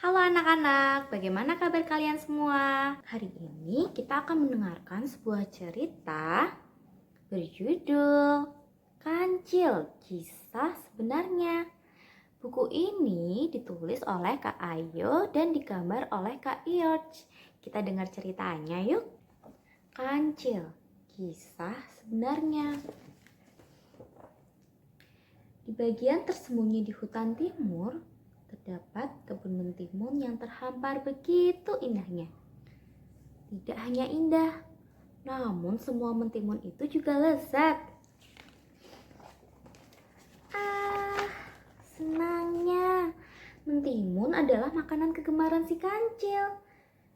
Halo anak-anak, bagaimana kabar kalian semua? Hari ini kita akan mendengarkan sebuah cerita berjudul Kancil, Kisah Sebenarnya. Buku ini ditulis oleh Kak Ayo dan digambar oleh Kak Iorch. Kita dengar ceritanya yuk. Kancil, Kisah Sebenarnya. Di bagian tersembunyi di hutan timur, terdapat kebun mentimun yang terhampar begitu indahnya. Tidak hanya indah, namun semua mentimun itu juga lezat. Senangnya, mentimun adalah makanan kegemaran si Kancil.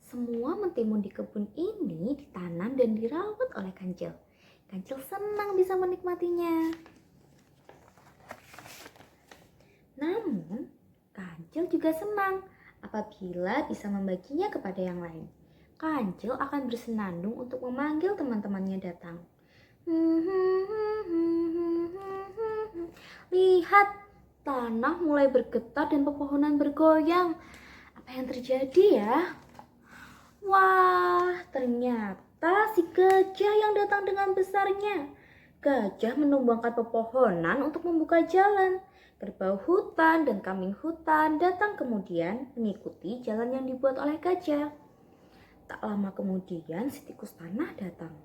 Semua mentimun di kebun ini ditanam dan dirawat oleh Kancil. Kancil senang bisa menikmatinya. Namun, Kancil juga senang apabila bisa membaginya kepada yang lain. Kancil akan bersenandung untuk memanggil teman-temannya datang. Lihat, tanah mulai bergetar dan pepohonan bergoyang. Apa yang terjadi ya? Wah, ternyata si gajah yang datang dengan besarnya. Gajah menumbangkan pepohonan untuk membuka jalan. Kerbau hutan dan kambing hutan datang kemudian mengikuti jalan yang dibuat oleh gajah. Tak lama kemudian si tikus tanah datang.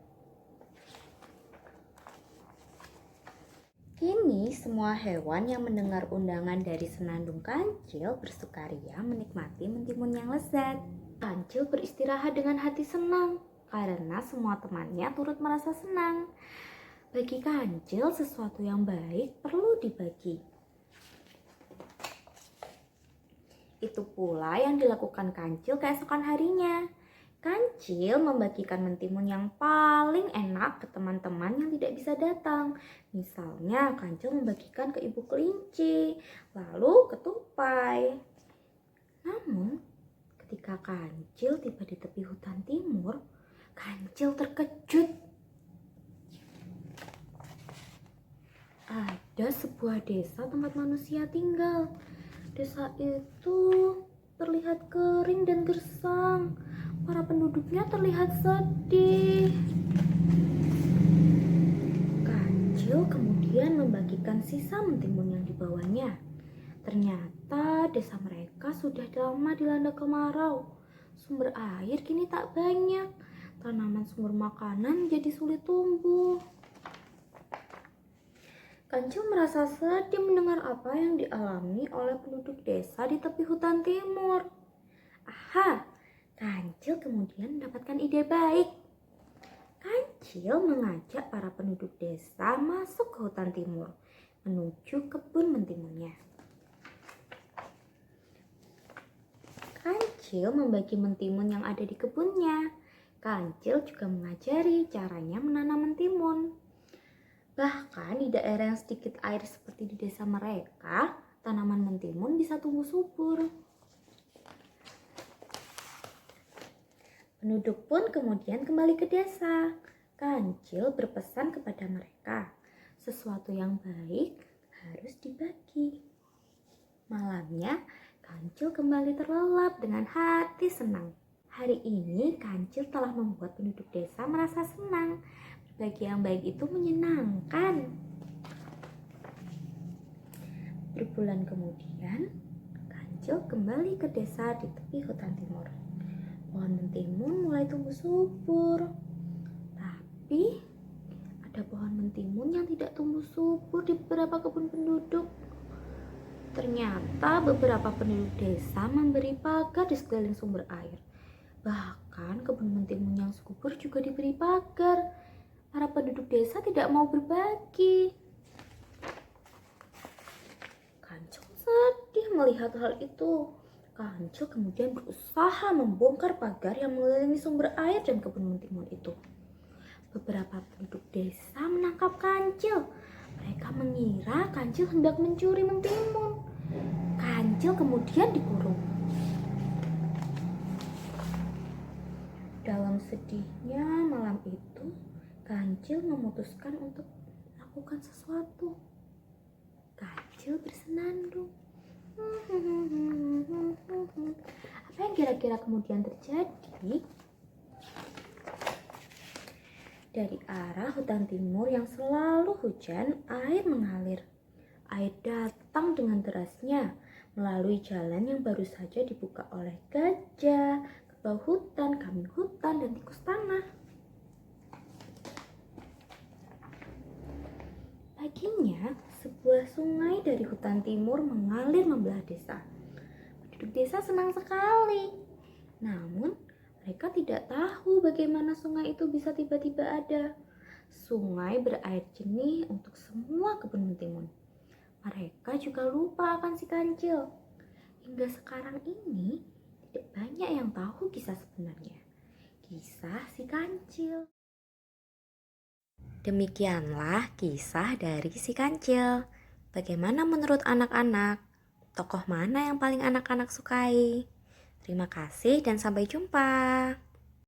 Kini semua hewan yang mendengar undangan dari senandung Kancil bersukaria menikmati mentimun yang lezat. Kancil beristirahat dengan hati senang karena semua temannya turut merasa senang. Bagi Kancil, sesuatu yang baik perlu dibagi. Itu pula yang dilakukan Kancil keesokan harinya. Kancil membagikan mentimun yang paling enak ke teman-teman yang tidak bisa datang. Misalnya Kancil membagikan ke ibu kelinci, lalu ke tupai. Namun ketika Kancil tiba di tepi hutan timur, Kancil terkejut. Ada sebuah desa tempat manusia tinggal. Desa itu terlihat kering dan gersang. Para penduduknya terlihat sedih. Kancil kemudian membagikan sisa mentimun yang dibawanya. Ternyata desa mereka sudah lama dilanda kemarau. Sumber air kini tak banyak. Tanaman sumber makanan jadi sulit tumbuh. Kancil merasa sedih mendengar apa yang dialami oleh penduduk desa di tepi hutan timur. Aha, Kancil kemudian mendapatkan ide baik. Kancil mengajak para penduduk desa masuk ke hutan timur, menuju kebun mentimunnya. Kancil membagi mentimun yang ada di kebunnya. Kancil juga mengajari caranya menanam mentimun. Bahkan di daerah yang sedikit air seperti di desa mereka, tanaman mentimun bisa tumbuh subur. Penduduk pun kemudian kembali ke desa. Kancil berpesan kepada mereka, sesuatu yang baik harus dibagi. Malamnya, Kancil kembali terlelap dengan hati senang. Hari ini Kancil telah membuat penduduk desa merasa senang. Berbagi yang baik itu menyenangkan. Berbulan kemudian, Kancil kembali ke desa di tepi hutan timur. Pohon mentimun mulai tumbuh subur. Tapi ada pohon mentimun yang tidak tumbuh subur di beberapa kebun penduduk. Ternyata beberapa penduduk desa memberi pagar di sekeliling sumber air. Bahkan kebun mentimun yang subur juga diberi pagar. Para penduduk desa tidak mau berbagi. Kancil sedih melihat hal itu. Kancil kemudian berusaha membongkar pagar yang mengelilingi sumber air dan kebun mentimun itu. Beberapa penduduk desa menangkap Kancil. Mereka mengira Kancil hendak mencuri mentimun. Kancil kemudian dikurung. Dalam sedihnya malam itu, Kancil memutuskan untuk melakukan sesuatu. Kancil bersenandung. Apa yang kira-kira kemudian terjadi? Dari arah hutan timur yang selalu hujan, air mengalir. Air datang dengan derasnya melalui jalan yang baru saja dibuka oleh gajah, kerbau hutan, kambing hutan, dan tikus tanah. Paginya, sebuah sungai dari hutan timur mengalir membelah desa. Penduduk desa senang sekali. Namun, mereka tidak tahu bagaimana sungai itu bisa tiba-tiba ada. Sungai berair jernih untuk semua kebun mentimun. Mereka juga lupa akan si kancil. Hingga sekarang ini, tidak banyak yang tahu kisah sebenarnya. Kisah si kancil. Demikianlah kisah dari si kancil. Bagaimana menurut anak-anak? Tokoh mana yang paling anak-anak sukai? Terima kasih dan sampai jumpa.